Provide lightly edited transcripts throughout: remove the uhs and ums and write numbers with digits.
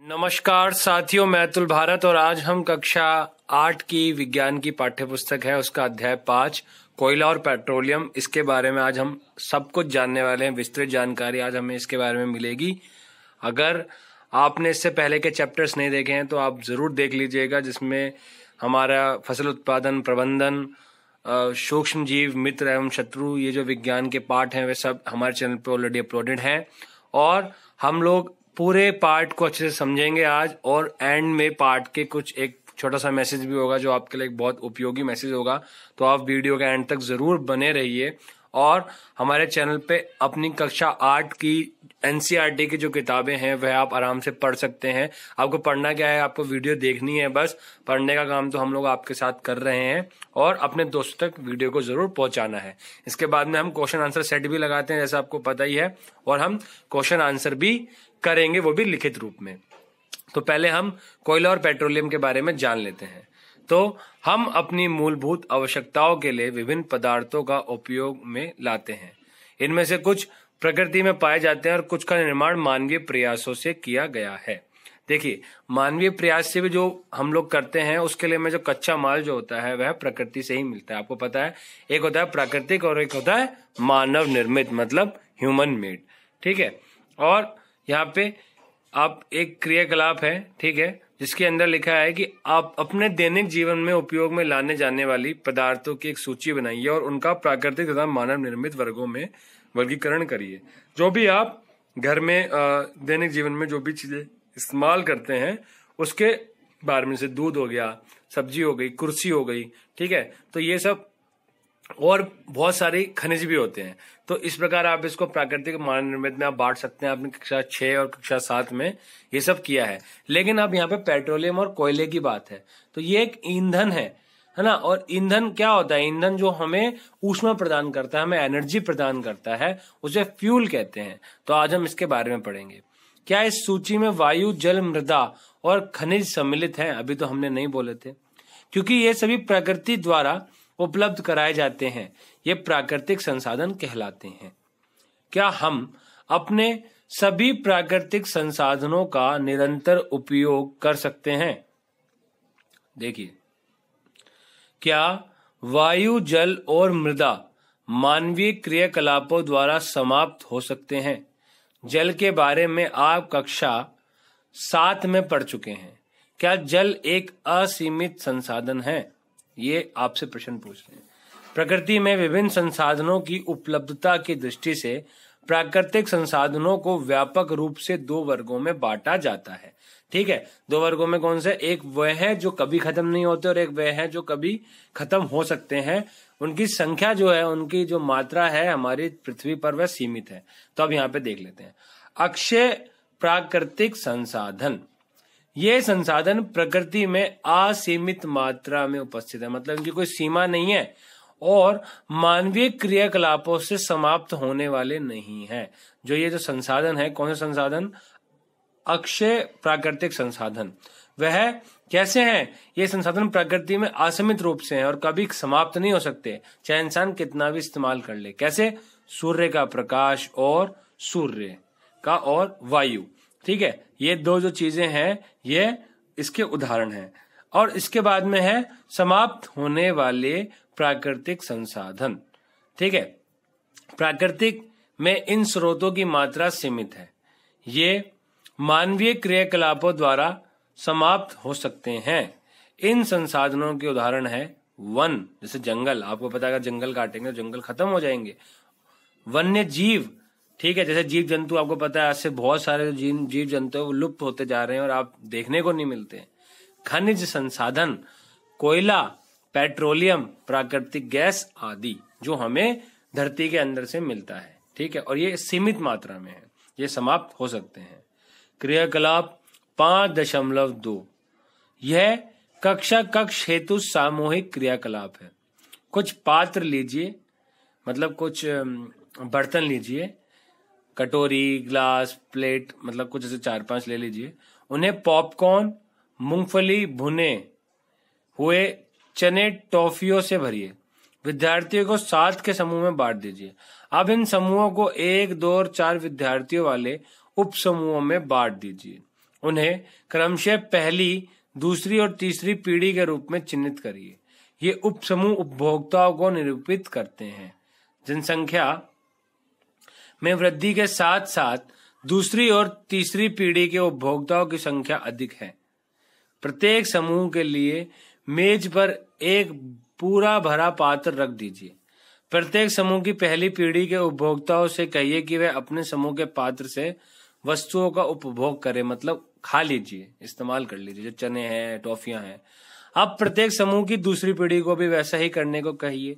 नमस्कार साथियों, मैं अतुल भारत और आज हम कक्षा 8 की विज्ञान की पाठ्य पुस्तक है उसका अध्याय 5 कोयला और पेट्रोलियम, इसके बारे में आज हम सब कुछ जानने वाले हैं। विस्तृत जानकारी आज हमें इसके बारे में मिलेगी। अगर आपने इससे पहले के चैप्टर्स नहीं देखे हैं तो आप जरूर देख लीजिएगा, जिसमें हमारा फसल उत्पादन प्रबंधन, सूक्ष्म जीव, मित्र एवं शत्रु, ये जो विज्ञान के पाठ हैं वे सब हमारे चैनल पे ऑलरेडी अपलोडेड हैं और हम लोग पूरे पार्ट को अच्छे से समझेंगे आज। और एंड में पार्ट के कुछ एक छोटा सा मैसेज भी होगा जो आपके लिए एक बहुत उपयोगी मैसेज होगा, तो आप वीडियो के एंड तक जरूर बने रहिए। और हमारे चैनल पे अपनी कक्षा 8 की एनसीईआरटी की जो किताबें हैं वह आप आराम से पढ़ सकते हैं। आपको पढ़ना क्या है, आपको वीडियो देखनी है, बस पढ़ने का काम तो हम लोग आपके साथ कर रहे हैं और अपने दोस्तों तक वीडियो को जरूर पहुंचाना है। इसके बाद में हम क्वेश्चन आंसर सेट भी लगाते हैं, जैसा आपको पता ही है, और हम क्वेश्चन आंसर भी करेंगे, वो भी लिखित रूप में। तो पहले हम कोयला और पेट्रोलियम के बारे में जान लेते हैं। तो हम अपनी मूलभूत आवश्यकताओं के लिए विभिन्न पदार्थों का उपयोग में लाते हैं। इनमें से कुछ प्रकृति में पाए जाते हैं और कुछ का निर्माण मानवीय प्रयासों से किया गया है। देखिए, मानवीय प्रयास से भी जो हम लोग करते हैं उसके लिए में जो कच्चा माल जो होता है वह प्रकृति से ही मिलता है। आपको पता है, एक होता है प्राकृतिक और एक होता है मानव निर्मित, मतलब ह्यूमन मेड। ठीक है, और यहाँ पे आप एक क्रियाकलाप है, ठीक है, जिसके अंदर लिखा है कि आप अपने दैनिक जीवन में उपयोग में लाने जाने वाली पदार्थों की एक सूची बनाइए और उनका प्राकृतिक तथा मानव निर्मित वर्गों में वर्गीकरण करिए। जो भी आप घर में दैनिक जीवन में जो भी चीजें इस्तेमाल करते हैं उसके बारे में, से दूध हो गया, सब्जी हो गई, कुर्सी हो गई, ठीक है, तो ये सब और बहुत सारी खनिज भी होते हैं। तो इस प्रकार आप इसको प्राकृतिक मानव निर्मित में आप बांट सकते हैं। आपने कक्षा 6 और कक्षा 7 में ये सब किया है। लेकिन अब यहाँ पे पेट्रोलियम और कोयले की बात है, तो ये एक ईंधन है ना। और ईंधन क्या होता है? ईंधन जो हमें ऊष्मा प्रदान करता है, हमें एनर्जी प्रदान करता है, उसे फ्यूल कहते हैं। तो आज हम इसके बारे में पढ़ेंगे। क्या इस सूची में वायु, जल, मृदा और खनिज सम्मिलित हैं? अभी तो हमने नहीं बोले थे, क्योंकि ये सभी प्रकृति द्वारा उपलब्ध कराए जाते हैं। ये प्राकृतिक संसाधन कहलाते हैं। क्या हम अपने सभी प्राकृतिक संसाधनों का निरंतर उपयोग कर सकते हैं? देखिए, क्या वायु, जल और मृदा मानवीय क्रियाकलापों द्वारा समाप्त हो सकते हैं? जल के बारे में आप कक्षा 7 में पढ़ चुके हैं। क्या जल एक असीमित संसाधन है? ये आपसे प्रश्न पूछ रहे हैं। प्रकृति में विभिन्न संसाधनों की उपलब्धता की दृष्टि से प्राकृतिक संसाधनों को व्यापक रूप से 2 वर्गों में बांटा जाता है। ठीक है, 2 वर्गों में कौन से? एक वह है जो कभी खत्म नहीं होते और एक वह है जो कभी खत्म हो सकते हैं। उनकी संख्या जो है, उनकी जो मात्रा है हमारी पृथ्वी पर, वह सीमित है। तो अब यहाँ पे देख लेते हैं। अक्षय प्राकृतिक संसाधन, ये संसाधन प्रकृति में असीमित मात्रा में उपस्थित है, मतलब इनकी कोई सीमा नहीं है और मानवीय क्रियाकलापों से समाप्त होने वाले नहीं हैं। जो ये जो संसाधन है, कौन से संसाधन? अक्षय प्राकृतिक संसाधन। वह कैसे हैं? ये संसाधन प्रकृति में असीमित रूप से हैं और कभी समाप्त नहीं हो सकते, चाहे इंसान कितना भी इस्तेमाल कर ले। कैसे? सूर्य का प्रकाश और सूर्य का और वायु। ठीक है, ये 2 जो चीजें हैं ये इसके उदाहरण हैं। और इसके बाद में है समाप्त होने वाले प्राकृतिक संसाधन। ठीक है, प्राकृतिक में इन स्रोतों की मात्रा सीमित है। ये मानवीय क्रियाकलापों द्वारा समाप्त हो सकते हैं। इन संसाधनों के उदाहरण है वन, जैसे जंगल। आपको पता है अगर जंगल काटेंगे तो जंगल खत्म हो जाएंगे। वन्य जीव, ठीक है, जैसे जीव जंतु, आपको पता है आज से बहुत सारे जीव जंतु वो लुप्त होते जा रहे हैं और आप देखने को नहीं मिलते। खनिज संसाधन, कोयला, पेट्रोलियम, प्राकृतिक गैस आदि, जो हमें धरती के अंदर से मिलता है। ठीक है, और ये सीमित मात्रा में है, ये समाप्त हो सकते हैं। क्रियाकलाप 5.2, यह कक्ष हेतु सामूहिक क्रियाकलाप है। कुछ पात्र लीजिए, मतलब कुछ बर्तन लीजिए, कटोरी, ग्लास, प्लेट, मतलब कुछ ऐसे 4-5 ले लीजिए। उन्हें पॉपकॉर्न, मूंगफली, भुने हुए चने, टॉफियों से भरिए। विद्यार्थियों को 7 के समूह में बांट दीजिए। अब इन समूहों को 1, 2 और 4 विद्यार्थियों वाले उप समूहों में बांट दीजिए। उन्हें क्रमशः पहली, दूसरी और तीसरी पीढ़ी के रूप में चिन्हित करिए। ये उपसमूह उपभोक्ताओं को निरूपित करते हैं। जनसंख्या में वृद्धि के साथ साथ दूसरी और तीसरी पीढ़ी के उपभोक्ताओं की संख्या अधिक है। प्रत्येक समूह के लिए मेज पर एक पूरा भरा पात्र रख दीजिए। प्रत्येक समूह की पहली पीढ़ी के उपभोक्ताओं से कहिए कि वे अपने समूह के पात्र से वस्तुओं का उपभोग करें, मतलब खा लीजिए, इस्तेमाल कर लीजिए, जो चने हैं, टॉफियां हैं। अब प्रत्येक समूह की दूसरी पीढ़ी को भी वैसा ही करने को कहिए।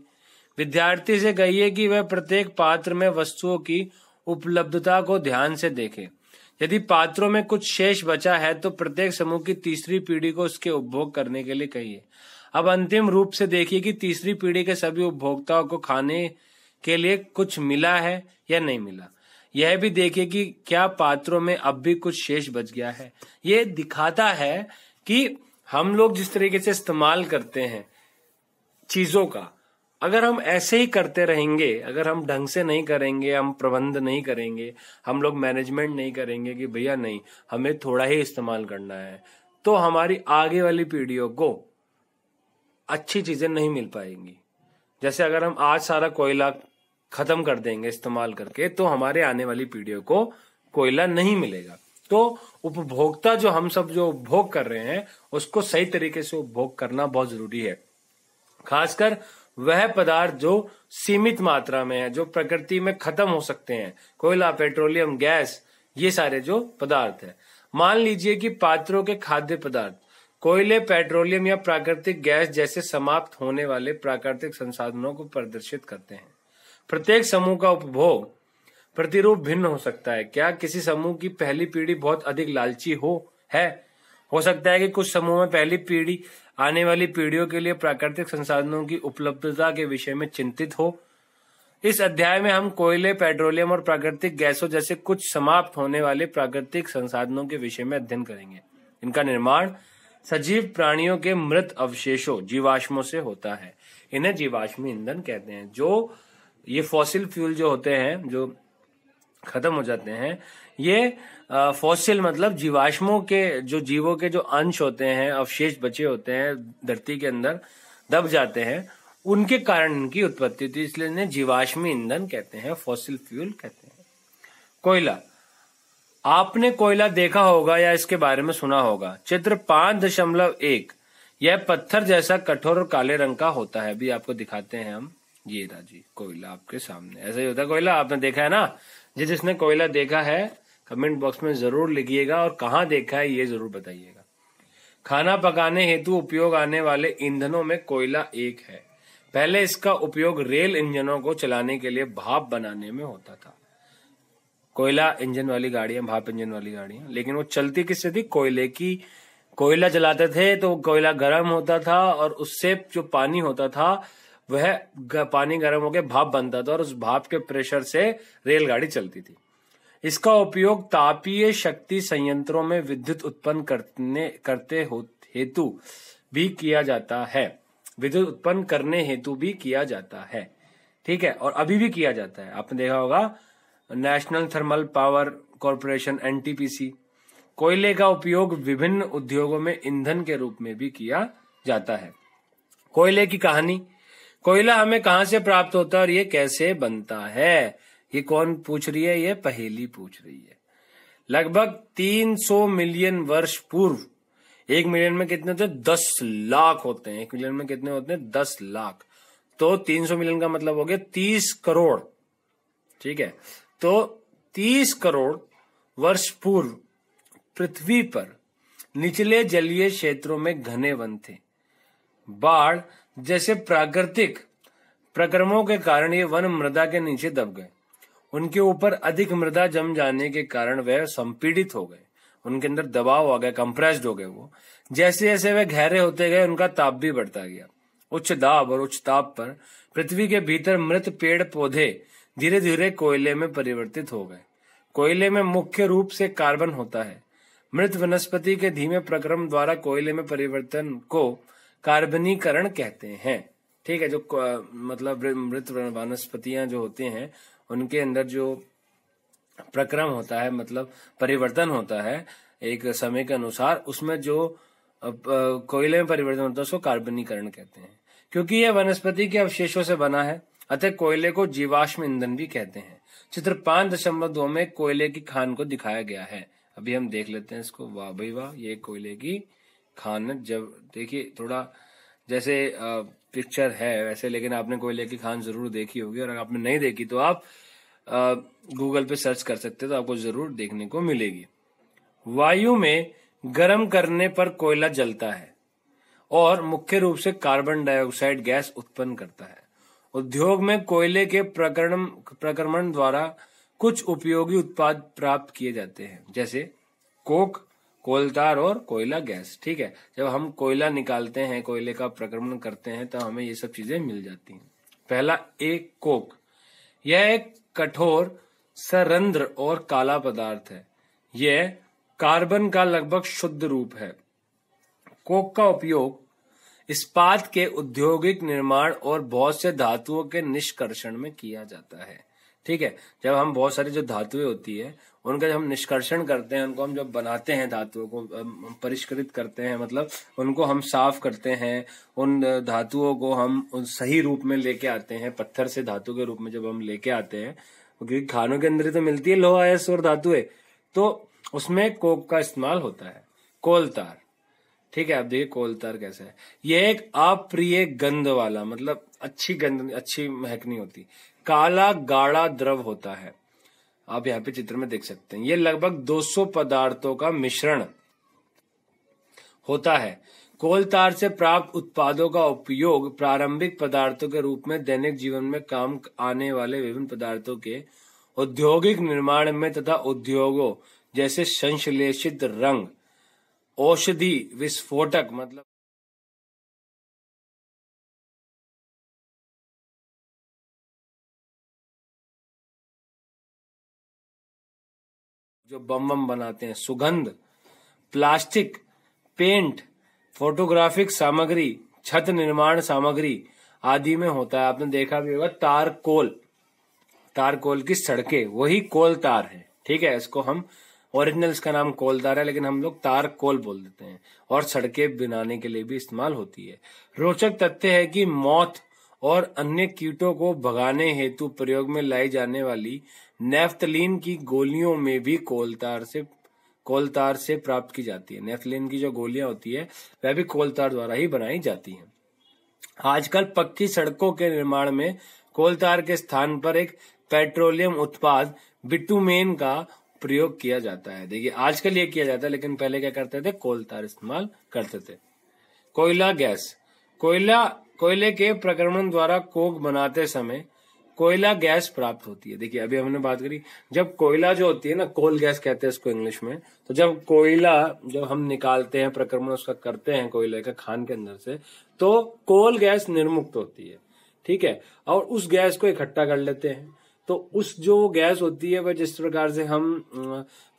विद्यार्थी से कहिए कि वह प्रत्येक पात्र में वस्तुओं की उपलब्धता को ध्यान से देखे। यदि पात्रों में कुछ शेष बचा है तो प्रत्येक समूह की तीसरी पीढ़ी को उसके उपभोग करने के लिए कहिए। अब अंतिम रूप से देखिए कि तीसरी पीढ़ी के सभी उपभोक्ताओं को खाने के लिए कुछ मिला है या नहीं मिला। यह भी देखिए कि क्या पात्रों में अब भी कुछ शेष बच गया है। ये दिखाता है कि हम लोग जिस तरीके से इस्तेमाल करते हैं चीजों का, अगर हम ऐसे ही करते रहेंगे, अगर हम ढंग से नहीं करेंगे, हम प्रबंध नहीं करेंगे, हम लोग मैनेजमेंट नहीं करेंगे कि भैया नहीं हमें थोड़ा ही इस्तेमाल करना है, तो हमारी आगे वाली पीढ़ियों को अच्छी चीजें नहीं मिल पाएंगी। जैसे अगर हम आज सारा कोयला खत्म कर देंगे इस्तेमाल करके, तो हमारे आने वाली पीढ़ियों को कोयला नहीं मिलेगा। तो उपभोक्ता जो हम सब जो उपभोग कर रहे हैं उसको सही तरीके से उपभोग करना बहुत जरूरी है। खासकर वह पदार्थ जो सीमित मात्रा में है, जो प्रकृति में खत्म हो सकते हैं, कोयला, पेट्रोलियम, गैस, ये सारे जो पदार्थ है। मान लीजिए कि पात्रों के खाद्य पदार्थ कोयले, पेट्रोलियम या प्राकृतिक गैस जैसे समाप्त होने वाले प्राकृतिक संसाधनों को प्रदर्शित करते हैं। प्रत्येक समूह का उपभोग प्रतिरूप भिन्न हो सकता है। क्या किसी समूह की पहली पीढ़ी बहुत अधिक लालची हो सकता है कि कुछ समूह में पहली पीढ़ी आने वाली पीढ़ियों के लिए प्राकृतिक संसाधनों की उपलब्धता के विषय में चिंतित हो। इस अध्याय में हम कोयले, पेट्रोलियम और प्राकृतिक गैसों जैसे कुछ समाप्त होने वाले प्राकृतिक संसाधनों के विषय में अध्ययन करेंगे। इनका निर्माण सजीव प्राणियों के मृत अवशेषों, जीवाश्मों से होता है। इन्हें जीवाश्मी ईंधन कहते हैं। जो ये फॉसिल फ्यूल जो होते हैं, जो खत्म हो जाते हैं, ये फॉसिल मतलब जीवाश्मों के, जो जीवों के जो अंश होते हैं, अवशेष बचे होते हैं, धरती के अंदर दब जाते हैं, उनके कारण इनकी उत्पत्ति होती है, इसलिए इन्हें जीवाश्मी ईंधन कहते हैं, फॉसिल फ्यूल कहते हैं। कोयला, आपने कोयला देखा होगा या इसके बारे में सुना होगा। चित्र 5.1, यह पत्थर जैसा कठोर और काले रंग का होता है। अभी आपको दिखाते हैं हम। ये राजी कोयला आपके सामने ऐसा ही होता है। कोयला आपने देखा है ना। जिसने कोयला देखा है कमेंट बॉक्स में जरूर लिखिएगा और कहाँ देखा है ये जरूर बताइएगा। खाना पकाने हेतु उपयोग आने वाले ईंधनों में कोयला एक है। पहले इसका उपयोग रेल इंजनों को चलाने के लिए भाप बनाने में होता था। कोयला इंजन वाली गाड़ियां, भाप इंजन वाली गाड़ियां, लेकिन वो चलती किससे थी? कोयले की। कोयला जलाते थे तो कोयला गर्म होता था और उससे जो पानी होता था वह पानी गर्म होकर भाप बनता था और उस भाप के प्रेशर से रेलगाड़ी चलती थी। इसका उपयोग तापीय शक्ति संयंत्रों में विद्युत उत्पन्न करते हेतु भी किया जाता है। विद्युत उत्पन्न करने हेतु भी किया जाता है, ठीक है, और अभी भी किया जाता है। आपने देखा होगा national thermal power corporation NTPC. कोयले का उपयोग विभिन्न उद्योगों में ईंधन के रूप में भी किया जाता है। कोयले की कहानी। कोयला हमें कहां से प्राप्त होता है और ये कैसे बनता है? ये कौन पूछ रही है? ये पहेली पूछ रही है। लगभग 300 मिलियन वर्ष पूर्व, 1 मिलियन में कितने होते हैं? 10 लाख होते हैं। 1 मिलियन में कितने होते हैं? 10 लाख। तो 300 मिलियन का मतलब हो गया 30 करोड़, ठीक है। तो 30 करोड़ वर्ष पूर्व पृथ्वी पर निचले जलीय क्षेत्रों में घने वन थे। बाढ़ जैसे प्राकृतिक प्रक्रमों के कारण ये वन मृदा के नीचे दब गए। उनके ऊपर अधिक मृदा जम जाने के कारण वह संपीड़ित हो गए, उनके अंदर दबाव आ गया, कंप्रेस्ड हो गए वो। जैसे जैसे वे गहरे होते गए उनका ताप भी बढ़ता गया। उच्च दाब और उच्च ताप पर पृथ्वी के भीतर मृत पेड़ पौधे धीरे धीरे कोयले में परिवर्तित हो गए। कोयले में मुख्य रूप से कार्बन होता है। मृत वनस्पति के धीमे प्रक्रम द्वारा कोयले में परिवर्तन को कार्बनीकरण कहते हैं, ठीक है। जो मतलब मृत वनस्पतियां जो होते हैं उनके अंदर जो प्रक्रम होता है, मतलब परिवर्तन होता है, एक समय के अनुसार उसमें जो कोयले में परिवर्तन होता है उसको कार्बनीकरण कहते हैं। क्योंकि यह वनस्पति के अवशेषों से बना है अतः कोयले को जीवाश्म ईंधन भी कहते हैं। चित्र 5.2 में कोयले की खान को दिखाया गया है। अभी हम देख लेते हैं इसको। वाह भाई वाह, ये कोयले की खान है। जब देखिए थोड़ा जैसे पिक्चर है वैसे, लेकिन आपने कोयले की खान जरूर देखी होगी, और अगर आपने नहीं देखी तो आप गूगल पे सर्च कर सकते हो तो आपको जरूर देखने को मिलेगी। वायु में गर्म करने पर कोयला जलता है और मुख्य रूप से कार्बन डाइऑक्साइड गैस उत्पन्न करता है। उद्योग में कोयले के प्रक्रमण द्वारा कुछ उपयोगी उत्पाद प्राप्त किए जाते हैं, जैसे कोक, कोलतार और कोयला गैस। ठीक है, जब हम कोयला निकालते हैं, कोयले का प्रक्रमण करते हैं, तो हमें ये सब चीजें मिल जाती हैं। पहला एक कोक, यह एक कठोर सरंध्र और काला पदार्थ है। यह कार्बन का लगभग शुद्ध रूप है। कोक का उपयोग इस्पात के औद्योगिक निर्माण और बहुत से धातुओं के निष्कर्षण में किया जाता है। ठीक है, जब हम बहुत सारी जो धातुएं होती है उनका जब हम निष्कर्षण करते हैं, उनको हम जब बनाते हैं, धातुओं को परिष्कृत करते हैं, मतलब उनको हम साफ करते हैं, उन धातुओं को हम उन सही रूप में लेके आते हैं, पत्थर से धातु के रूप में जब हम लेके आते हैं, क्योंकि खानों के अंदर ही तो मिलती है लोहा, अयस्क और धातुएं, तो उसमें कोक का इस्तेमाल होता है। कोलतार, ठीक है, आप देखिए कोलतार कैसा है। यह एक अप्रिय गंध वाला, मतलब अच्छी गंध, अच्छी महक नहीं होती, काला गाढ़ा द्रव होता है। आप यहाँ पे चित्र में देख सकते हैं। यह लगभग 200 पदार्थों का मिश्रण होता है। कोलतार से प्राप्त उत्पादों का उपयोग प्रारंभिक पदार्थों के रूप में दैनिक जीवन में काम आने वाले विभिन्न पदार्थों के औद्योगिक निर्माण में तथा उद्योगों जैसे संश्लेषित रंग, औषधि, विस्फोटक, मतलब जो बम बनाते हैं, सुगंध, प्लास्टिक, पेंट, फोटोग्राफिक सामग्री, छत निर्माण सामग्री आदि में होता है। आपने देखा भी होगा तारकोल, तारकोल की सड़कें वही कोलतार है। ठीक है, इसको हम ओरिजिनल इसका नाम कोलतार है, लेकिन हम लोग तारकोल बोल देते हैं, और सड़कें बनाने के लिए भी इस्तेमाल होती है। रोचक तथ्य है कि मौत और अन्य कीटों को भगाने हेतु प्रयोग में लाई जाने वाली नेफ्थलीन की गोलियों में भी कोलतार से प्राप्त की जाती है। नेफ्थलीन की जो गोलियां होती है वह भी कोलतार द्वारा ही बनाई जाती हैं। आजकल पक्की सड़कों के निर्माण में कोलतार के स्थान पर एक पेट्रोलियम उत्पाद बिटुमेन का प्रयोग किया जाता है। देखिए आजकल ये किया जाता है, लेकिन पहले क्या करते थे, कोलतार इस्तेमाल करते थे। कोयला गैस, कोयले के प्रक्रमण द्वारा कोक बनाते समय कोयला गैस प्राप्त होती है। देखिए अभी हमने बात करी, जब कोयला जो होती है ना, कोल गैस कहते हैं इसको इंग्लिश में, तो जब कोयला जब हम निकालते हैं, प्रक्रमण उसका करते हैं कोयले का खान के अंदर से, तो कोल गैस निर्मुक्त होती है। ठीक है, और उस गैस को इकट्ठा कर लेते हैं, तो उस जो गैस होती है वह जिस प्रकार से हम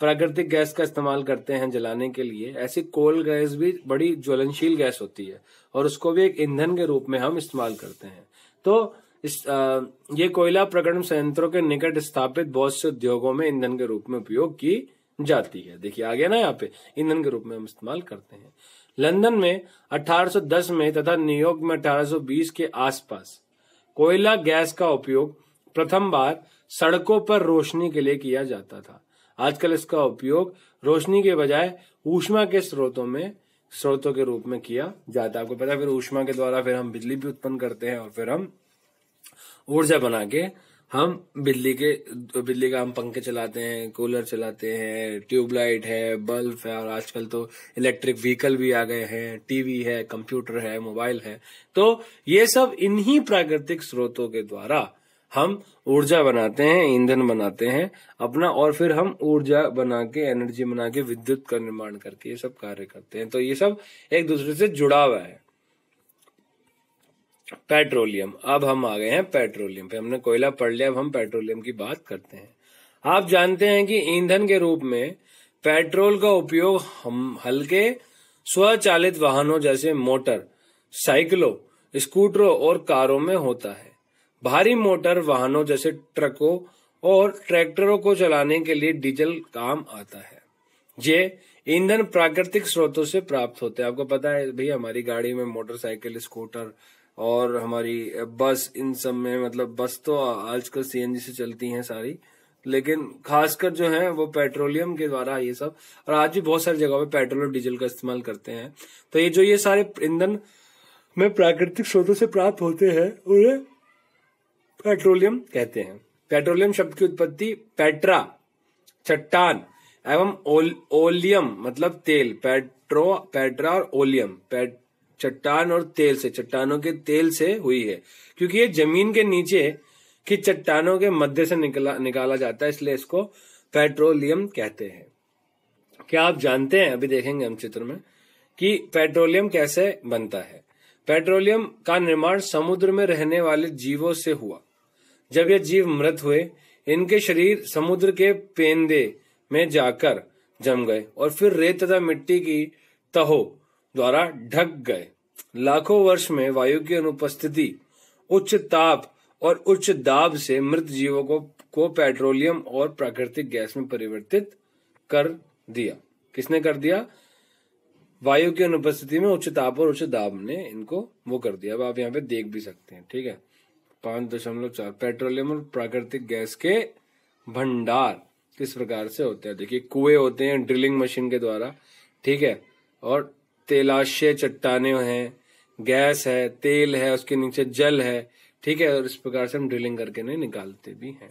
प्राकृतिक गैस का इस्तेमाल करते हैं जलाने के लिए, ऐसी कोल गैस भी बड़ी ज्वलनशील गैस होती है, और उसको भी एक ईंधन के रूप में हम इस्तेमाल करते हैं। तो ये कोयला प्रक्रमण संयंत्रों के निकट स्थापित बहुत से उद्योगों में ईंधन के रूप में उपयोग की जाती है। देखिए आ गया ना, यहाँ पे ईंधन के रूप में हम इस्तेमाल करते हैं। लंदन में 1810 में तथा न्यूयॉर्क में 1820 के आसपास कोयला गैस का उपयोग प्रथम बार सड़कों पर रोशनी के लिए किया जाता था। आजकल इसका उपयोग रोशनी के बजाय ऊष्मा के स्रोतों के रूप में किया जाता है। आपको पता है, फिर ऊष्मा के द्वारा फिर हम बिजली भी उत्पन्न करते हैं, और फिर हम ऊर्जा बना के हम बिजली का हम पंखे चलाते हैं, कूलर चलाते हैं, ट्यूबलाइट है, बल्ब है, और आजकल तो इलेक्ट्रिक व्हीकल भी आ गए हैं, टीवी है, कंप्यूटर है, मोबाइल है। तो ये सब इन्हीं प्राकृतिक स्रोतों के द्वारा हम ऊर्जा बनाते हैं, ईंधन बनाते हैं अपना, और फिर हम ऊर्जा बना के, एनर्जी बना के, विद्युत का निर्माण करके ये सब कार्य करते हैं। तो ये सब एक दूसरे से जुड़ा हुआ है। पेट्रोलियम, अब हम आ गए हैं पेट्रोलियम पे। हमने कोयला पढ़ लिया, अब हम पेट्रोलियम की बात करते हैं। आप जानते हैं कि ईंधन के रूप में पेट्रोल का उपयोग हम हल्के स्वचालित वाहनों जैसे मोटर, साइकिलों, स्कूटरों और कारों में होता है। भारी मोटर वाहनों जैसे ट्रकों और ट्रैक्टरों को चलाने के लिए डीजल काम आता है। ये ईंधन प्राकृतिक स्रोतों से प्राप्त होते हैं। आपको पता है भैया, हमारी गाड़ी में मोटरसाइकिल, स्कूटर और हमारी बस, इन सब में मतलब बस तो आजकल सीएनजी से चलती हैं सारी, लेकिन खासकर जो है वो पेट्रोलियम के द्वारा ये सब, और आज भी बहुत सारी जगहों पे पेट्रोल और डीजल का इस्तेमाल करते हैं। तो ये सारे ईंधन में प्राकृतिक स्रोतों से प्राप्त होते हैं, उन्हें पेट्रोलियम कहते हैं। पेट्रोलियम शब्द की उत्पत्ति पेट्रा चट्टान एवं ओलियम मतलब तेल, पेट्रा और ओलियम चट्टान और तेल से, चट्टानों के तेल से हुई है, क्योंकि ये जमीन के नीचे की चट्टानों के मध्य से निकाला जाता है, इसलिए इसको पेट्रोलियम कहते हैं। क्या आप जानते हैं, अभी देखेंगे हम चित्र में, कि पेट्रोलियम कैसे बनता है। पेट्रोलियम का निर्माण समुद्र में रहने वाले जीवों से हुआ। जब ये जीव मृत हुए, इनके शरीर समुद्र के पेंदे में जाकर जम गए और फिर रेत तथा मिट्टी की तहों द्वारा ढक गए। लाखों वर्ष में वायु की अनुपस्थिति, उच्च ताप और उच्च दाब से मृत जीवों को पेट्रोलियम और प्राकृतिक गैस में परिवर्तित कर दिया। किसने कर दिया? वायु की अनुपस्थिति में उच्च ताप और उच्च दाब ने इनको वो कर दिया। अब आप यहाँ पे देख भी सकते हैं, ठीक है। 5.4 पेट्रोलियम और प्राकृतिक गैस के भंडार किस प्रकार से होते हैं। देखिए, कुएं होते हैं ड्रिलिंग मशीन के द्वारा, ठीक है, और तेलाशय चट्टाने हैं, गैस है, तेल है, उसके नीचे जल है, ठीक है, और इस प्रकार से हम ड्रिलिंग करके नहीं निकालते भी हैं।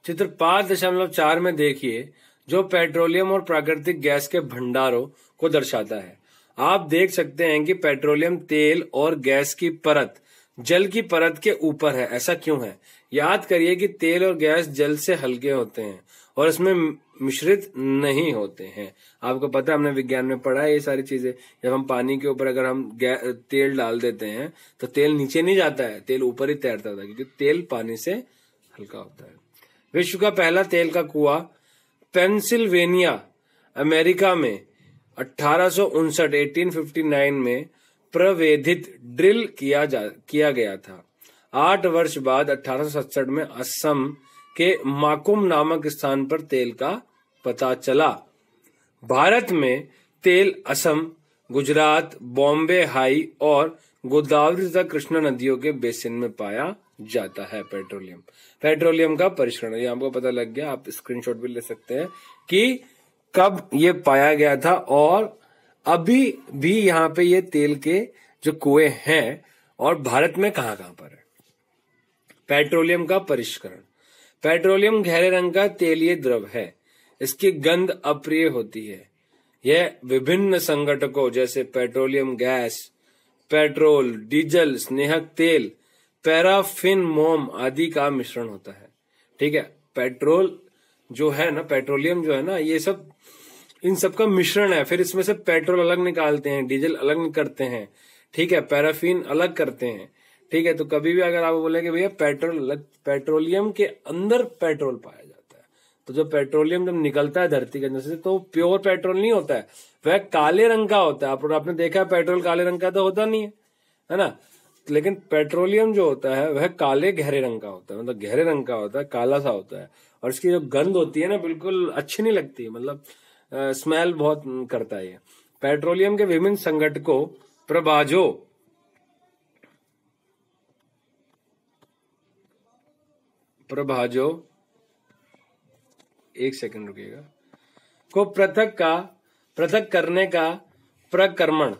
चित्र 5.4 में देखिए, जो पेट्रोलियम और प्राकृतिक गैस के भंडारों को दर्शाता है। आप देख सकते हैं कि पेट्रोलियम तेल और गैस की परत जल की परत के ऊपर है। ऐसा क्यों है? याद करिए कि तेल और गैस जल से हल्के होते हैं और इसमें मिश्रित नहीं होते हैं। आपको पता है, हमने विज्ञान में पढ़ा है ये सारी चीजें। जब हम पानी के ऊपर अगर हम तेल डाल देते हैं तो तेल नीचे नहीं जाता है, तेल ऊपर ही तैरता था, क्योंकि तेल पानी से हल्का होता है। विश्व का पहला तेल का कुआं पेंसिल्वेनिया, अमेरिका में 1859 में प्रवेधित ड्रिल किया गया था। 8 वर्ष बाद 1867 में असम के माकुम नामक स्थान पर तेल का पता चला। भारत में तेल असम, गुजरात, बॉम्बे हाई और गोदावरी तथा कृष्णा नदियों के बेसिन में पाया जाता है। पेट्रोलियम का परिष्करण, ये आपको पता लग गया, आप स्क्रीनशॉट भी ले सकते हैं कि कब ये पाया गया था, और अभी भी यहाँ पे ये तेल के जो कुएं हैं और भारत में कहां पर है। पेट्रोलियम का परिष्करण। पेट्रोलियम गहरे रंग का तेलीय द्रव है। इसकी गंध अप्रिय होती है। यह विभिन्न संघटकों जैसे पेट्रोलियम गैस, पेट्रोल, डीजल, स्नेहक तेल, पैराफिन, मोम आदि का मिश्रण होता है, ठीक है। पेट्रोलियम जो है ना, ये सब इन सब का मिश्रण है। फिर इसमें से पेट्रोल अलग निकालते हैं, डीजल अलग करते हैं, ठीक है, पैराफिन अलग करते हैं, ठीक है। तो कभी भी अगर आप बोले कि भैया पेट्रोल अलग, पेट्रोलियम के अंदर पेट्रोल पाया जाता है, तो जो पेट्रोलियम जब निकलता है धरती के अंदर से, तो प्योर पेट्रोल नहीं होता है, वह काले रंग का होता है। आपने देखा है पेट्रोल काले रंग का तो होता नहीं है ना, लेकिन पेट्रोलियम जो होता है वह काले गहरे रंग का होता है, मतलब गहरे रंग का होता है, काला सा होता है, और इसकी जो गंध होती है ना, बिल्कुल अच्छी नहीं लगती, मतलब स्मेल बहुत करता है। पेट्रोलियम के विभिन्न संघटकों प्रभाजो एक सेकंड रुकिएगा, को पृथक करने का प्रक्रमण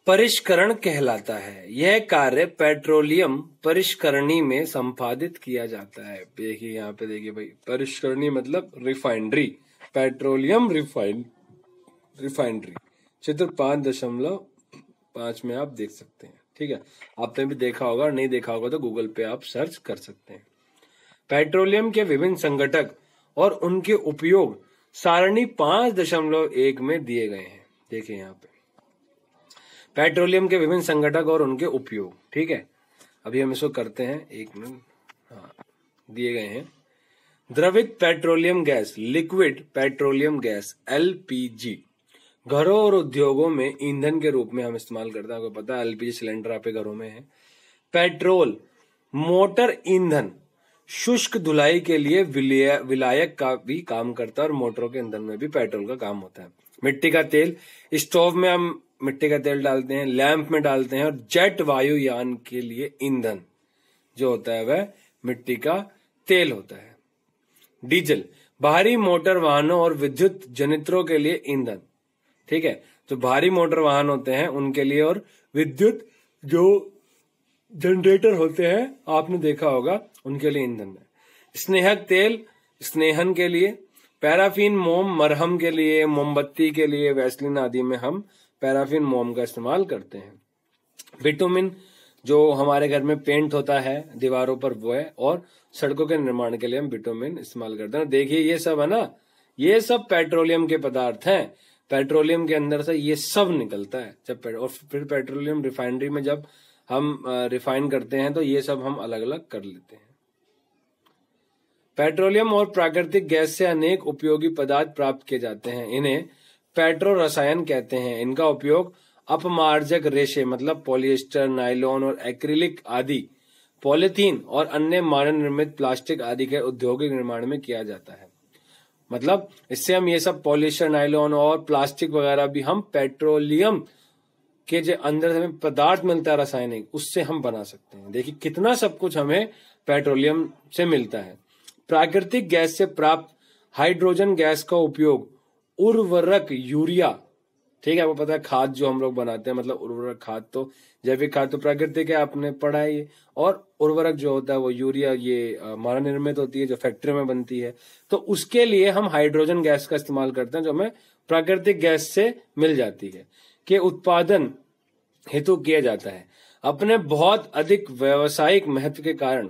परिष्करण कहलाता है। यह कार्य पेट्रोलियम परिष्करणी में संपादित किया जाता है। देखिए यहाँ पे, देखिए भाई, परिष्करणी मतलब रिफाइनरी, पेट्रोलियम रिफाइनरी। चित्र 5.5 में आप देख सकते हैं, ठीक है। आपने भी देखा होगा, नहीं देखा होगा तो गूगल पे आप सर्च कर सकते हैं। पेट्रोलियम के विभिन्न संघटक और उनके उपयोग सारणी 5.1 में दिए गए हैं। देखिए यहाँ पे पेट्रोलियम के विभिन्न संघटक और उनके उपयोग, ठीक है। अभी हम इसको करते हैं, 1 मिनट। हाँ, दिए गए हैं। द्रवित petroleum gas, liquid petroleum gas, LPG, घरों और उद्योगों में ईंधन के रूप में हम इस्तेमाल करते हैं। आपको पता है एलपीजी सिलेंडर आपके घरों में है। पेट्रोल, मोटर ईंधन, शुष्क धुलाई के लिए विलायक का भी काम करता है और मोटरों के ईंधन में भी पेट्रोल का काम होता है। मिट्टी का तेल, स्टोव में हम मिट्टी का तेल डालते हैं, लैंप में डालते हैं, और जेट वायुयान के लिए ईंधन जो होता है वह मिट्टी का तेल होता है। डीजल भारी मोटर वाहनों और विद्युत जनित्रों के लिए ईंधन, ठीक है, जो भारी मोटर वाहन होते हैं उनके लिए, और विद्युत जो जनरेटर होते हैं आपने देखा होगा उनके लिए ईंधन है। स्नेहक तेल स्नेहन के लिए, पैराफिन मोम मरहम के लिए, मोमबत्ती के लिए, वैसलीन आदि में हम पैराफिन मोम का इस्तेमाल करते हैं। बिटुमिन जो हमारे घर में पेंट होता है दीवारों पर वो है, और सड़कों के निर्माण के लिए हम बिटुमिन इस्तेमाल करते हैं। देखिए ये सब है ना, ये सब पेट्रोलियम के पदार्थ हैं। पेट्रोलियम के अंदर से ये सब निकलता है जब और फिर पेट्रोलियम रिफाइनरी में जब हम रिफाइन करते हैं तो ये सब हम अलग अलग कर लेते हैं। पेट्रोलियम और प्राकृतिक गैस से अनेक उपयोगी पदार्थ प्राप्त किए जाते हैं। इन्हें पेट्रो रसायन कहते हैं। इनका उपयोग अपमार्जक रेशे मतलब पॉलिएस्टर, नायलॉन और एक्रिलिक आदि, पॉलीथीन और अन्य मानव निर्मित प्लास्टिक आदि के औद्योगिक निर्माण में किया जाता है। मतलब इससे हम ये सब पॉलिएस्टर, नायलॉन और प्लास्टिक वगैरह भी हम पेट्रोलियम के जो अंदर से हमें पदार्थ मिलता है रासायनिक, उससे हम बना सकते हैं। देखिए कितना सब कुछ हमें पेट्रोलियम से मिलता है। प्राकृतिक गैस से प्राप्त हाइड्रोजन गैस का उपयोग उर्वरक यूरिया, ठीक है, वो पता है खाद जो हम लोग बनाते हैं, मतलब उर्वरक खाद तो जैविक खाद तो प्राकृतिक है, आपने पढ़ा है ये, और उर्वरक जो होता है वो यूरिया ये मानव निर्मित होती है जो फैक्ट्री में बनती है। तो उसके लिए हम हाइड्रोजन गैस का इस्तेमाल करते हैं जो हमें प्राकृतिक गैस से मिल जाती है, के उत्पादन हेतु किया जाता है। अपने बहुत अधिक व्यावसायिक महत्व के कारण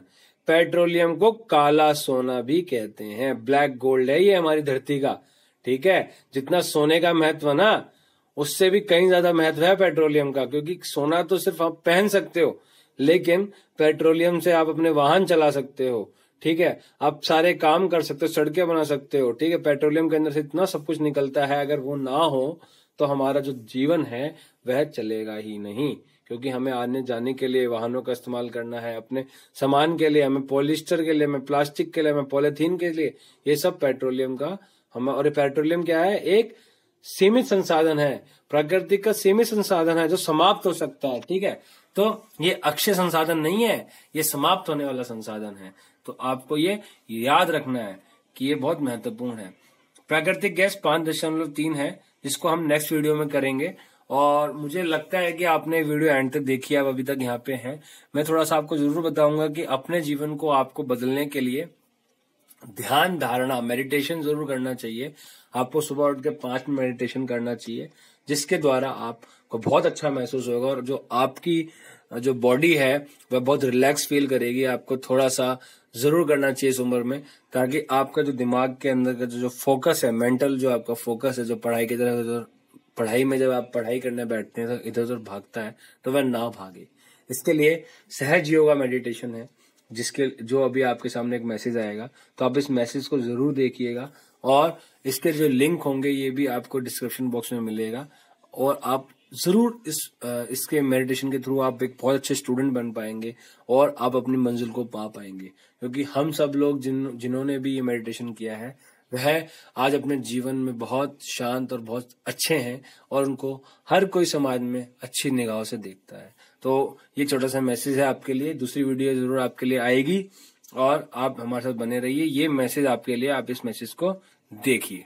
पेट्रोलियम को काला सोना भी कहते हैं। ब्लैक गोल्ड है ये हमारी धरती का, ठीक है। जितना सोने का महत्व ना, उससे भी कहीं ज्यादा महत्व है पेट्रोलियम का, क्योंकि सोना तो सिर्फ आप पहन सकते हो, लेकिन पेट्रोलियम से आप अपने वाहन चला सकते हो, ठीक है, आप सारे काम कर सकते हो, सड़कें बना सकते हो, ठीक है। पेट्रोलियम के अंदर से इतना सब कुछ निकलता है, अगर वो ना हो तो हमारा जो जीवन है वह चलेगा ही नहीं, क्योंकि हमें आने जाने के लिए वाहनों का इस्तेमाल करना है, अपने सामान के लिए हमें पॉलिस्टर के लिए, हमें प्लास्टिक के लिए, हमें पॉलिथीन के लिए, ये सब पेट्रोलियम का हमें। और पेट्रोलियम क्या है? एक सीमित संसाधन है, प्रकृति का सीमित संसाधन है जो समाप्त हो सकता है, ठीक है। तो ये अक्षय संसाधन नहीं है, ये समाप्त होने वाला संसाधन है। तो आपको ये याद रखना है कि ये बहुत महत्वपूर्ण है। प्राकृतिक गैस 5.3 है, जिसको हम नेक्स्ट वीडियो में करेंगे। और मुझे लगता है कि आपने वीडियो एंड तक देखी है, आप अभी तक यहाँ पे हैं। मैं थोड़ा सा आपको जरूर बताऊंगा कि अपने जीवन को आपको बदलने के लिए ध्यान धारणा मेडिटेशन जरूर करना चाहिए। आपको सुबह उठ के 5 मिनट मेडिटेशन करना चाहिए, जिसके द्वारा आपको बहुत अच्छा महसूस होगा और जो आपकी जो बॉडी है वह बहुत रिलैक्स फील करेगी। आपको थोड़ा सा जरूर करना चाहिए इस उम्र में, ताकि आपका जो दिमाग के अंदर का जो फोकस है, मेंटल जो आपका फोकस है, जो पढ़ाई की तरफ, पढ़ाई में जब आप पढ़ाई करने बैठते हैं तो इधर उधर भागता है, तो वह ना भागे। इसके लिए सहज योगा मेडिटेशन है, जिसके जो अभी आपके सामने एक मैसेज आएगा, तो आप इस मैसेज को जरूर देखिएगा। और इसके जो लिंक होंगे ये भी आपको डिस्क्रिप्शन बॉक्स में मिलेगा, और आप जरूर इसके मेडिटेशन के थ्रू आप एक बहुत अच्छे स्टूडेंट बन पाएंगे और आप अपनी मंजिल को पा पाएंगे। क्योंकि हम सब लोग जिन्होंने भी ये मेडिटेशन किया है वह आज अपने जीवन में बहुत शांत और बहुत अच्छे हैं, और उनको हर कोई समाज में अच्छी निगाहों से देखता है। तो ये छोटा सा मैसेज है आपके लिए। दूसरी वीडियो जरूर आपके लिए आएगी और आप हमारे साथ बने रहिए। ये मैसेज आपके लिए, आप इस मैसेज को देखिए।